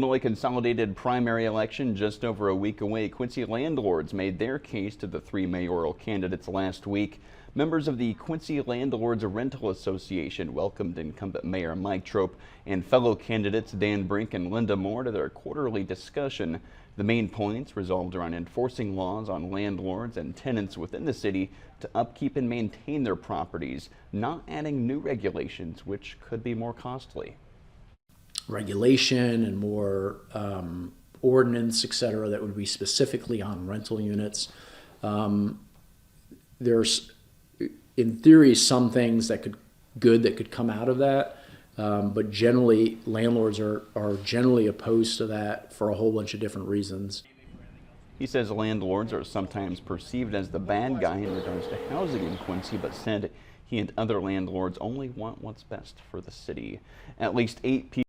Illinois consolidated primary election just over a week away. Quincy landlords made their case to the three mayoral candidates last week. Members of the Quincy Landlords Rental Association welcomed incumbent Mayor Mike Trope and fellow candidates Dan Brink and Linda Moore to their quarterly discussion. The main points resolved around enforcing laws on landlords and tenants within the city to upkeep and maintain their properties, not adding new regulations, which could be more costly. Regulation and more ordinance, et cetera, that would be specifically on rental units. There's, in theory, some things that could come out of that, but generally, landlords are generally opposed to that for a whole bunch of different reasons. He says landlords are sometimes perceived as the bad guy in regards to housing in Quincy, but said he and other landlords only want what's best for the city. At least 8 people